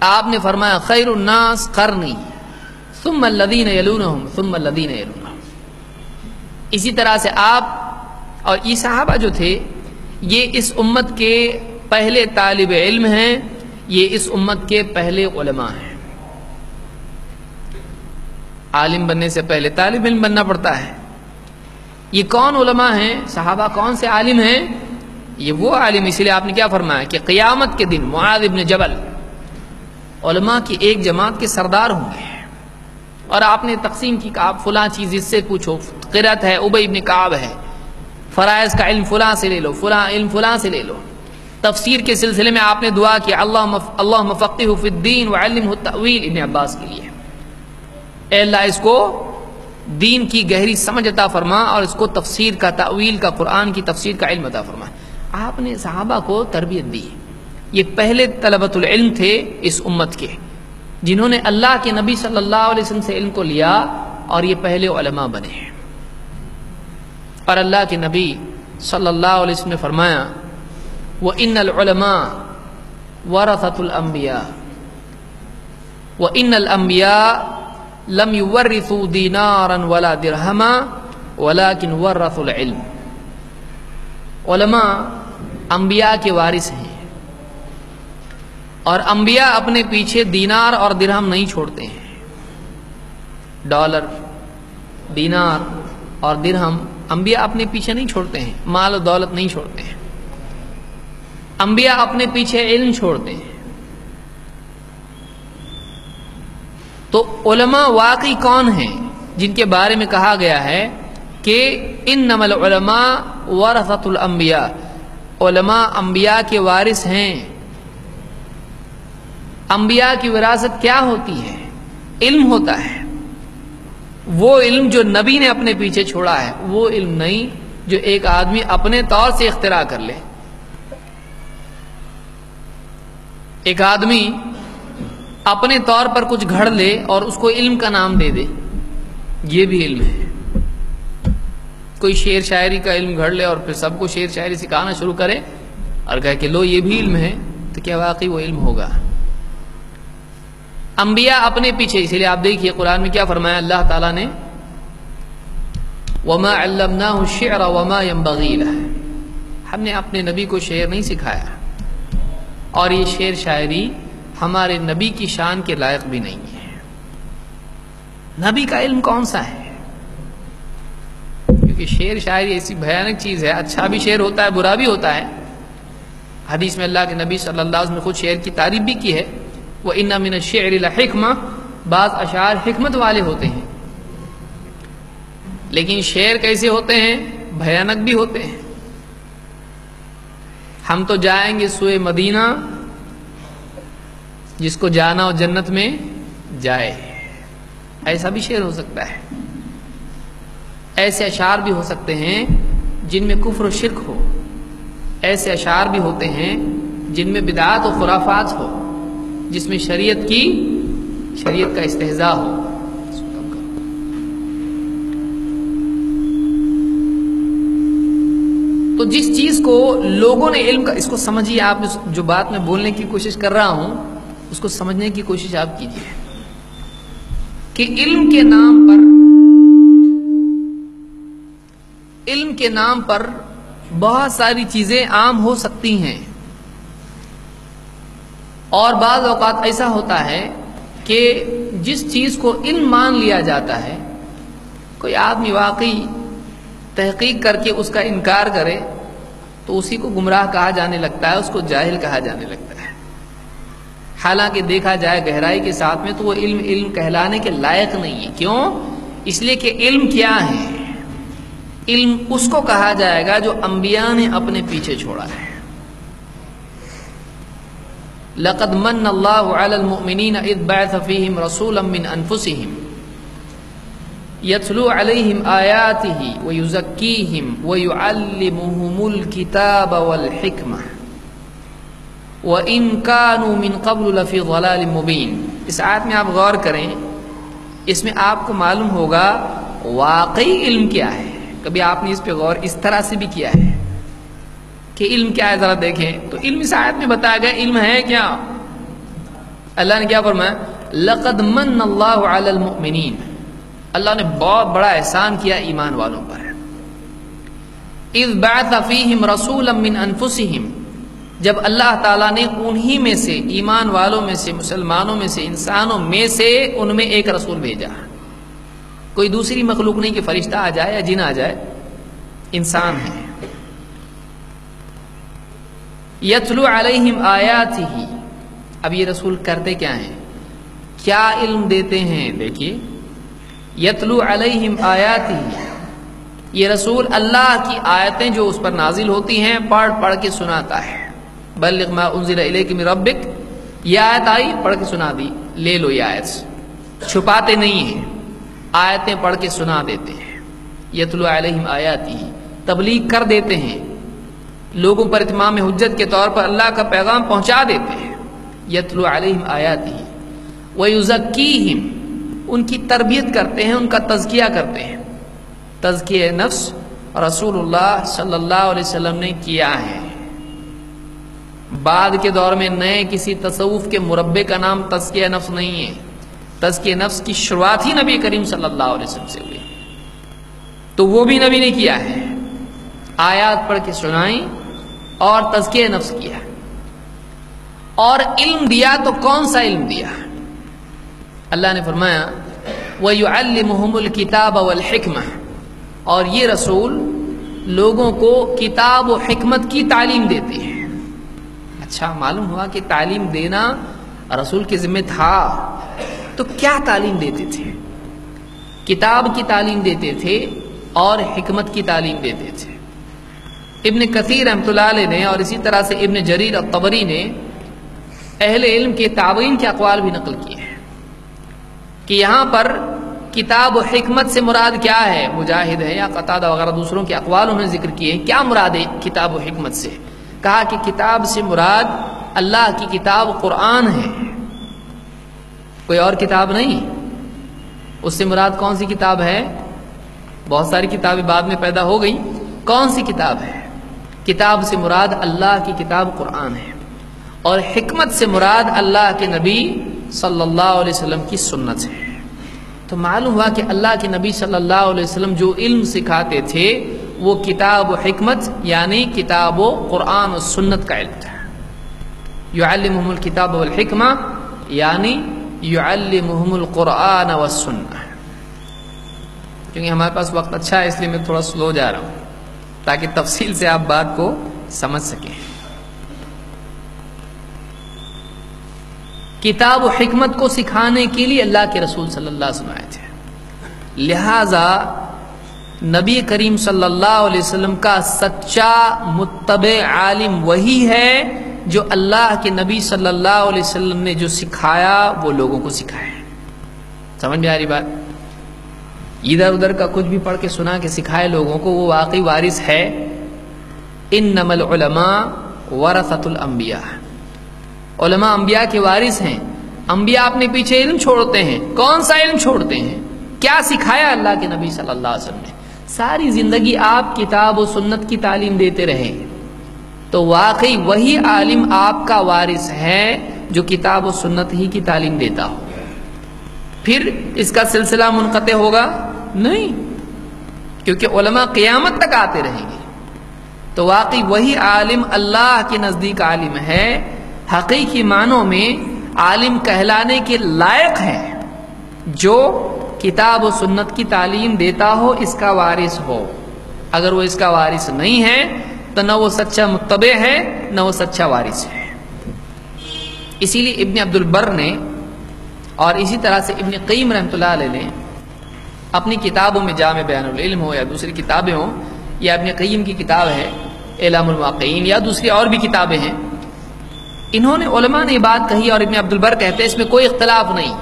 آپ نے فرمایا خیر الناس قرنی ثم الذین یلونہم ثم الذین یلونہم. اسی طرح سے آپ اور یہ صحابہ جو تھے یہ اس امت کے پہلے طالب علم ہیں، یہ اس امت کے پہلے علماء ہیں. عالم بننے سے پہلے طالب علم بننا پڑتا ہے. یہ کون علماء ہیں؟ صحابہ کون سے عالم ہیں؟ یہ وہ عالم، اس لیے آپ نے کیا فرمایا کہ قیامت کے دن معاذ ابن جبل علماء کی ایک جماعت کے سردار ہوں گے. اور آپ نے تقسیم کی کہ آپ فلاں چیز اس سے پوچھو، قرأت ہے ابی ابن کعب ہے، فرائض کا علم فلاں سے لے لو، فلاں علم فلاں سے لے لو. تفسیر کے سلسلے میں آپ نے دعا کی اللہم فقہہ فی الدین وعلمہ التأویل ابن عباس کے لیے، اے اللہ اس کو دین کی گہری سمجھ عطا فرما اور اس کو تفسیر کا، تأویل کا، قرآن کی تفسیر کا علم عطا فرما. آپ نے صحابہ کو تربیت دی. یہ پہلے طلبۃ العلم تھے اس امت کے، جنہوں نے اللہ کے نبی صلی اللہ علیہ وسلم سے علم کو لیا اور یہ پہلے علماء بنے. اور اللہ کے نبی صلی اللہ علیہ وسلم نے فرمایا وَإِنَّ الْعُلَمَاءَ وَرَثَةُ الْأَنْبِيَاءِ وَإِنَّ الْأَنْبِيَاءَ لَمْ يُوَرِّثُوا دِينَارًا وَلَا دِرْهَمًا وَلَكِنْ وَرَّثُوا الْعِلْمَ. علماء انبیاء کے وارث ہیں، اور انبیاء اپنے پیچھے دینار اور درہم نہیں چھوڑتے ہیں. ڈالر، دینار اور درہم انبیاء اپنے پیچھے نہیں چھوڑتے ہیں، مال و دولت نہیں چھوڑتے ہیں. انبیاء اپنے پیچھے علم چھوڑتے ہیں. تو علماء واقعی کون ہیں جن کے بارے میں کہا گیا ہے کہ انما العلماء ورثۃ الانبیاء، علماء انبیاء کے وارث ہیں. انبیاء کی وراثت کیا ہوتی ہے؟ علم ہوتا ہے. وہ علم جو نبی نے اپنے پیچھے چھوڑا ہے، وہ علم نہیں جو ایک آدمی اپنے طور سے اختراع کر لے. ایک آدمی اپنے طور پر کچھ گھڑ لے اور اس کو علم کا نام دے دے، یہ بھی علم ہے. کوئی شعر شاعری کا علم گھڑ لے اور پھر سب کو شعر شاعری سکھانا شروع کرے اور کہے کہ لو یہ بھی علم ہے، تو کیا واقعی وہ علم ہوگا؟ انبیاء اپنے پیچھے، اسی لیے آپ دیکھیے قرآن میں کیا فرمایا اللہ تعالیٰ نے وَمَا عَلَّمْنَاهُ الشِّعْرَ وَمَا يَنبَغِي لَهُ. ہم نے اپنے نبی کو شعر نہیں سکھایا، اور یہ شعر شاعری ہمارے نبی کی شان کے لائق بھی نہیں ہے. نبی کا علم کون سا ہے؟ کیونکہ شعر شاعری ایسی بھیانک چیز ہے، اچھا بھی شعر ہوتا ہے، برا بھی ہوتا ہے. حدیث میں اللہ کے نبی صلی اللہ علیہ وسلم نے خود شعر کی تعریف بھی کی ہے وَإِنَّ مِنَ الشِّعْرِ لَحِکْمَةً، بعض اشعار حکمت والے ہوتے ہیں. لیکن شعر کیسے ہوتے ہیں؟ بھیانک بھی ہوتے ہیں. ہم تو جائیں گے سوئے مدینہ، جس کو جانا ہو جنت میں جائے، ایسا بھی شعر ہو سکتا ہے. ایسے اشعار بھی ہو سکتے ہیں جن میں کفر و شرک ہو، ایسے اشعار بھی ہوتے ہیں جن میں بدعات و خرافات ہو، جس میں شریعت کا استہزاء ہو. تو جس چیز کو لوگوں نے علم کا، اس کو سمجھیے آپ، جو بات میں بولنے کی کوشش کر رہا ہوں اس کو سمجھنے کی کوشش آپ کیجیے کہ علم کے نام پر بہت ساری چیزیں عام ہو سکتی ہیں، اور بعض اوقات ایسا ہوتا ہے کہ جس چیز کو علم مان لیا جاتا ہے، کوئی آدمی واقعی تحقیق کر کے اس کا انکار کرے تو اسی کو گمراہ کہا جانے لگتا ہے، اس کو جاہل کہا جانے لگتا ہے. حالانکہ دیکھا جائے گہرائی کے ساتھ میں تو وہ علم کہلانے کے لائق نہیں ہے. کیوں؟ اس لیے کہ علم کیا ہے؟ علم اس کو کہا جائے گا جو انبیاء نے اپنے پیچھے چھوڑا ہے. لَقَدْ مَنَّ اللَّهُ عَلَى الْمُؤْمِنِينَ إِذْ بَعَثَ فِيهِمْ رَسُولًا مِّنْ أَنفُسِهِمْ يَتْلُو عَلَيْهِمْ آيَاتِهِ وَيُزَكِّيهِمْ وَيُعَلِّمُهُمُ الْكِتَابَ وَالْحِكْمَةَ وَإِنْ كَانُوا مِنْ قَبْلُ لَفِي ضَلَالٍ مُبِينٍ. اس آیت میں آپ غور کریں، اس میں آپ کو معلوم ہوگا واقعی علم کیا ہے. کبھی آپ نے اس پہ غور اس طرح سے بھی کیا ہے کہ علم کیا ہے؟ ذرا دیکھیں تو علم اس آیت میں بتایا گیا علم ہے کیا؟ اللہ نے کیا فرمایا؟ لقد من اللہ علی المؤمنین، اللہ نے بہت بڑا احسان کیا ایمان والوں پر. اذ بعث فیہم رسولا من انفسہم، جب اللہ تعالیٰ نے انہی میں سے، ایمان والوں میں سے، مسلمانوں میں سے، انسانوں میں سے ان میں ایک رسول بھیجا. کوئی دوسری مخلوق نہیں کہ فرشتہ آ جائے یا جن آ جائے، انسان ہے. یتلو علیہم آیاتہ، اب یہ رسول کرتے کیا ہیں؟ کیا علم دیتے ہیں؟ دیکھیے، یتلو علیہم آیاتہ، یہ رسول اللہ کی آیتیں جو اس پر نازل ہوتی ہیں پڑھ پڑھ کے سناتا ہے. بلغ ما انزل الیک من ربک، یہ آیت آئی پڑھ کے سنا دی، لے لو یہ آیت. چھپاتے نہیں ہیں، آیتیں پڑھ کے سنا دیتے ہیں. یتلو علیہم آیاتہ، تبلیغ کر دیتے ہیں، لوگوں پر اتمام حجت کے طور پر اللہ کا پیغام پہنچا دیتے ہیں. یتلو علیہم آیاتہ ویزکیہم، ان کی تربیت کرتے ہیں، ان کا تزکیہ کرتے ہیں. تزکیہ نفس رسول اللہ صلی اللہ علیہ وسلم نے کیا ہے. بعد کے دور میں نئے کسی تصوف کے مربے کا نام تزکیہ نفس نہیں ہے. تزکیہ نفس کی شروعات ہی نبی کریم صلی اللہ علیہ وسلم سے ہوئی، تو وہ بھی نبی نے کیا ہے، آیات پڑھ کے سنائی اور تزکیہ نفس کیا. اور علم دیا تو کون سا علم دیا؟ اللہ نے فرمایا وَيُعَلِّمُهُمُ الْكِتَابَ وَالْحِكْمَةَ، اور یہ رسول لوگوں کو کتاب و حکمت کی تعلیم دیتے ہیں. اچھا، معلوم ہوا کہ تعلیم دینا رسول کے ذمہ تھا. تو کیا تعلیم دیتے تھے؟ کتاب کی تعلیم دیتے تھے اور حکمت کی تعلیم دیتے تھے. ابن کثیر رحمۃ اللہ علیہ نے اور اسی طرح سے ابن جریر الطبری نے اہل علم کے تابعین کے اقوال بھی نقل کیے ہیں کہ یہاں پر کتاب و حکمت سے مراد کیا ہے. مجاہد ہے یا قتادہ وغیرہ دوسروں کے اقوال انہوں نے ذکر کیے ہیں. کیا مراد ہے کتاب و حکمت سے؟ کہا کہ کتاب سے مراد اللہ کی کتاب قرآن ہے، کوئی اور کتاب نہیں. اس سے مراد کون سی کتاب ہے؟ بہت ساری کتابیں بعد میں پیدا ہو گئی. کون سی کتاب ہے؟ کتاب سے مراد اللہ کی کتاب قرآن ہے، اور حکمت سے مراد اللہ کے نبی صلی اللہ علیہ وسلم کی سنت ہے. تو معلوم ہوا کہ اللہ کے نبی صلی اللہ علیہ وسلم جو علم سکھاتے تھے وہ کتاب و حکمت یعنی کتاب و قرآن و سنت کا علم تھا. یعلمہم الکتاب والحکمہ یعنی یعلمہم القرآن والسنہ. کیونکہ ہمارے پاس وقت اچھا ہے اس لیے میں تھوڑا سلو جا رہا ہوں تاکہ تفصیل سے آپ بات کو سمجھ سکیں. کتاب و حکمت کو سکھانے کے لیے اللہ کے رسول صلی اللہ علیہ وسلم آئے تھے. لہذا نبی کریم صلی اللہ علیہ وسلم کا سچا متبع عالم وہی ہے جو اللہ کے نبی صلی اللہ علیہ وسلم نے جو سکھایا وہ لوگوں کو سکھایا. سمجھ میں آ رہی بات؟ ادھر ادھر کا کچھ بھی پڑھ کے سنا کے سکھائے لوگوں کو وہ واقعی وارث ہے. انما العلماء ورثۃ الانبیاء، علماء انبیاء کے وارث ہیں. انبیاء اپنے پیچھے علم چھوڑتے ہیں. کون سا علم چھوڑتے ہیں؟ کیا سکھایا اللہ کے نبی صلی اللہ علیہ وسلم نے؟ ساری زندگی آپ کتاب و سنت کی تعلیم دیتے رہے تو واقعی وہی عالم آپ کا وارث ہے جو کتاب و سنت ہی کی تعلیم دیتا ہو. پھر اس کا سلسلہ منقطع ہوگا نہیں، کیونکہ علماء قیامت تک آتے رہیں گے. تو واقعی وہی عالم اللہ کے نزدیک عالم ہے، حقیقی معنوں میں عالم کہلانے کے لائق ہے جو کتاب و سنت کی تعلیم دیتا ہو، اس کا وارث ہو. اگر وہ اس کا وارث نہیں ہے تو نہ وہ سچا متبع ہے نہ وہ سچا وارث ہے. اسی لیے ابن عبد البر نے اور اسی طرح سے ابن قیم رحمۃ اللہ علیہ نے اپنی کتابوں میں جامع بیان العلم ہو یا دوسری کتابیں ہوں یا ابن قیم کی کتاب ہے اعلام الموقعین یا دوسری اور بھی کتابیں ہیں، انہوں نے علماء نے یہ بات کہی اور ابن عبد البر کہتے ہیں اس میں کوئی اختلاف نہیں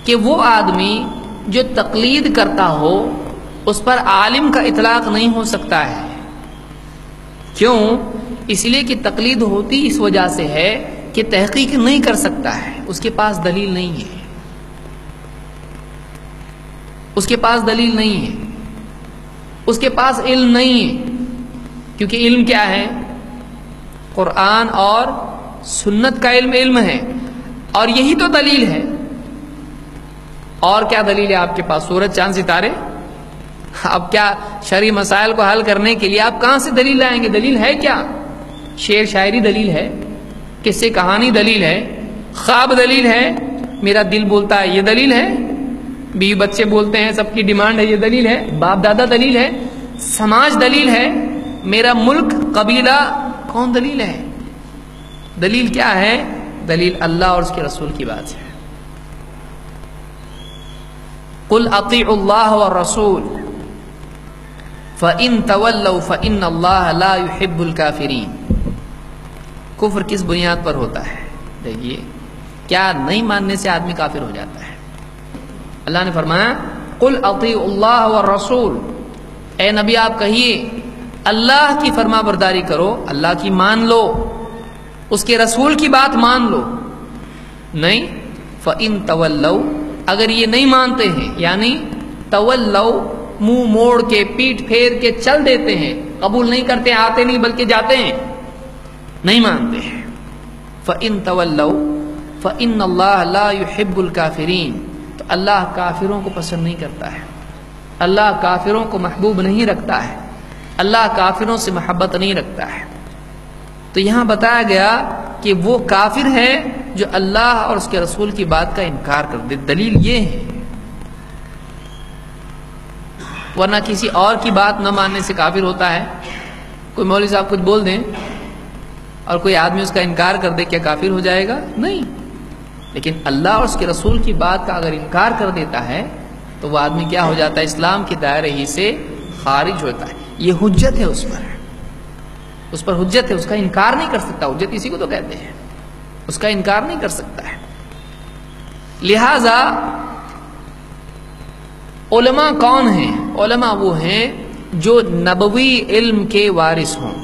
کہ وہ آدمی جو تقلید کرتا ہو اس پر عالم کا اطلاق نہیں ہو سکتا ہے. کیوں؟ اس لیے کہ تقلید ہوتی اس وجہ سے ہے کہ تحقیق نہیں کر سکتا ہے، اس کے پاس دلیل نہیں ہے، اس کے پاس دلیل نہیں ہے، اس کے پاس علم نہیں ہے. کیونکہ علم کیا ہے؟ قرآن اور سنت کا علم ہے. اور یہی تو دلیل ہے. اور کیا دلیل ہے آپ کے پاس؟ سورج چاند ستارے. اب کیا شرعی مسائل کو حل کرنے کے لیے آپ کہاں سے دلیل لائیں گے؟ دلیل ہے کیا؟ شعر شاعری دلیل ہے، قصے کہانی دلیل ہے، خواب دلیل ہے، میرا دل بولتا ہے یہ دلیل ہے، بیوی بچے بولتے ہیں سب کی ڈیمانڈ ہے یہ دلیل ہے، باپ دادا دلیل ہے، سماج دلیل ہے، میرا ملک قبیلہ کون دلیل ہے؟ دلیل کیا ہے؟ دلیل اللہ اور اس کے رسول کی بات ہے. قل اطیعوا اللہ والرسول فَإِن تَوَلَّوْا فَإِنَّ اللَّهَ لَا يُحِبُّ الْكَافِرِينَ. کفر کس بنیاد پر ہوتا ہے؟ دیکھیے، کیا نہیں ماننے سے آدمی کافر ہو جاتا ہے؟ اللہ نے فرمایا قل اطیعوا اللہ والرسول، اے نبی آپ کہیے اللہ کی فرما برداری کرو، اللہ کی مان لو، اس کے رسول کی بات مان لو. نہیں فَإِن تَوَلَّوْا، اگر یہ نہیں مانتے ہیں، یعنی تولوا منہ موڑ کے پیٹ پھیر کے چل دیتے ہیں، قبول نہیں کرتے، آتے نہیں بلکہ جاتے ہیں، نہیں مانتے ہیں. فَإِن تَوَلَّوْا فَإِنَّ اللَّهَ لَا يُحِبُّ الْكَافِرِينَ، تو اللہ کافروں کو پسند نہیں کرتا ہے، اللہ کافروں کو محبوب نہیں رکھتا ہے، اللہ کافروں سے محبت نہیں رکھتا ہے. تو یہاں بتایا گیا کہ وہ کافر ہے جو اللہ اور اس کے رسول کی بات کا انکار کر دے. دلیل یہ ہے، ورنہ کسی اور کی بات نہ ماننے سے کافر ہوتا ہے. کوئی مولوی صاحب کچھ بول دیں اور کوئی آدمی اس کا انکار کر دے، کیا کافر ہو جائے گا؟ نہیں. لیکن اللہ اور اس کے رسول کی بات کا اگر انکار کر دیتا ہے تو وہ آدمی کیا ہو جاتا ہے؟ اسلام کے دائرے ہی سے خارج ہوتا ہے. یہ حجت ہے اس پر حجت ہے، اس کا انکار نہیں کر سکتا. حجت اسی کو تو کہتے ہیں، اس کا انکار نہیں کر سکتا ہے. لہذا علماء کون ہیں؟ علماء وہ ہیں جو نبوی علم کے وارث ہوں.